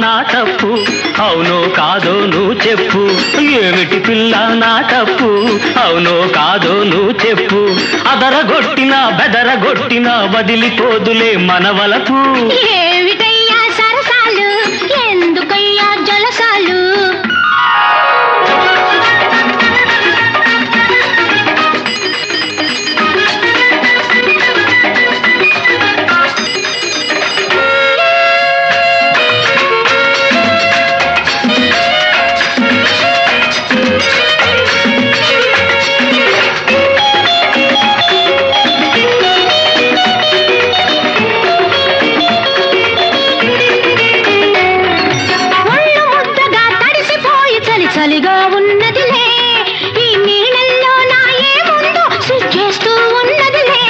నా తప్పు అవునో కాదో నువ్వు చెప్పు ఏమిటి పిల్ల నా తప్పు అవునో కాదో నువ్వు చెప్పు అదరగొట్టినా బెదరగొట్టినా వదిలిపోదులే మనవలపు ఏమిటయ్యా సరసాలు ఎందుకయ్యా జలసాలు చలిగా ఉన్నదిలే ఈ నీళ్ళల్లో నా ఏముందో సిగ్గేస్తూ ఉన్నదిలే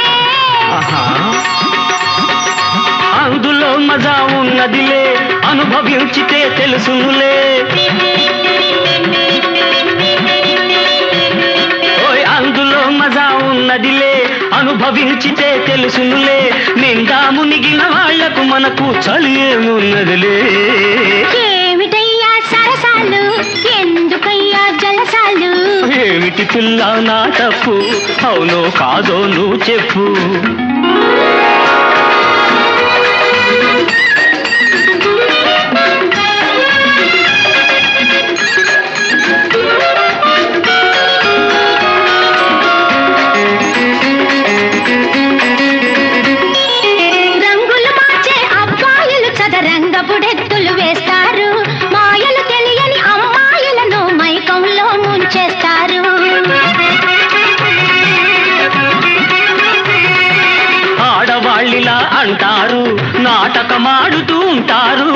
అందులో మజా ఉన్నదిలే అనుభవించితే తెలుసునులే ఓయ్ అందులో మజా ఉన్నదిలే అనుభవించితే తెలుసునులే నిండా మునిగిన వాళ్లకు మనకు చలి ఏమున్నదిలే ఏమిటయ్యా సరసాలు ఎందుకయ్యా జలసాలు ఏమిటి పిల్ల నా తప్పు అవునో కాదో నువ్వు చెప్పు రంగులు మార్చే అబ్బాయిలు చదరంగపుడెత్తులు వేస్తారు మాయలు తెలియని అమ్మాయిలను మైకంలో ముంచేస్తారు ఆడవాళ్ళిలా అంటారు నాటకమాడుతూ ఉంటారు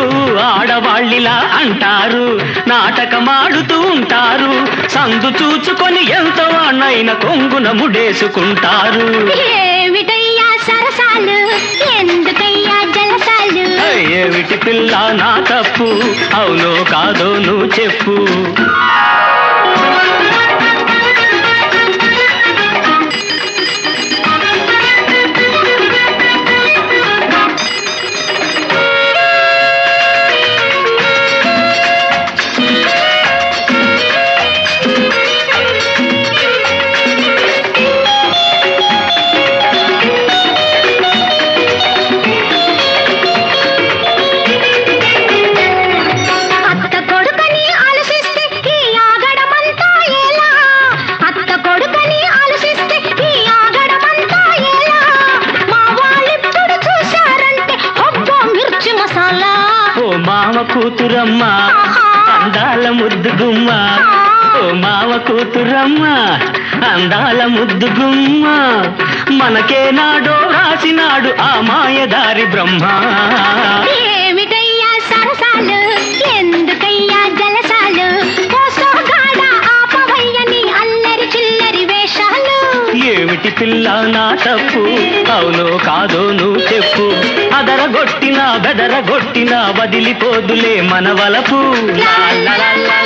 ఆడవాళ్ళిలా అంటారు నాటకమాడుతూ ఉంటారు సందు చూచుకొని ఎంతో వాణ్ణైన కొంగున ముడేసుకుంటారు ఏమిటయ్యా సరసాలు ఎందుకయ్యా జలసాలు ఏమిటి పిల్ల నా తప్పు అవునో కాదో నువ్వు చెప్పు మామ కూతురమ్మ అందాల ముద్దుగుమ్మ ఓ మామ కూతురమ్మ అందాల ముద్దుగుమ్మ మనకే నాడో రాసినాడు ఆ మాయదారి బ్రహ్మ ఏమిటయ్యా సరసాలు ఎందుకయ్యా జలసాలు ఆపవయ్యని అల్లరి చిల్లరి వేషాలు ఏమిటి పిల్ల నా తప్పు అవునో కాదో నువ్వు చెప్పు అదరగొట్టినా బెదరగొట్టినా వదిలిపోదులే మనవలపు లా లా లా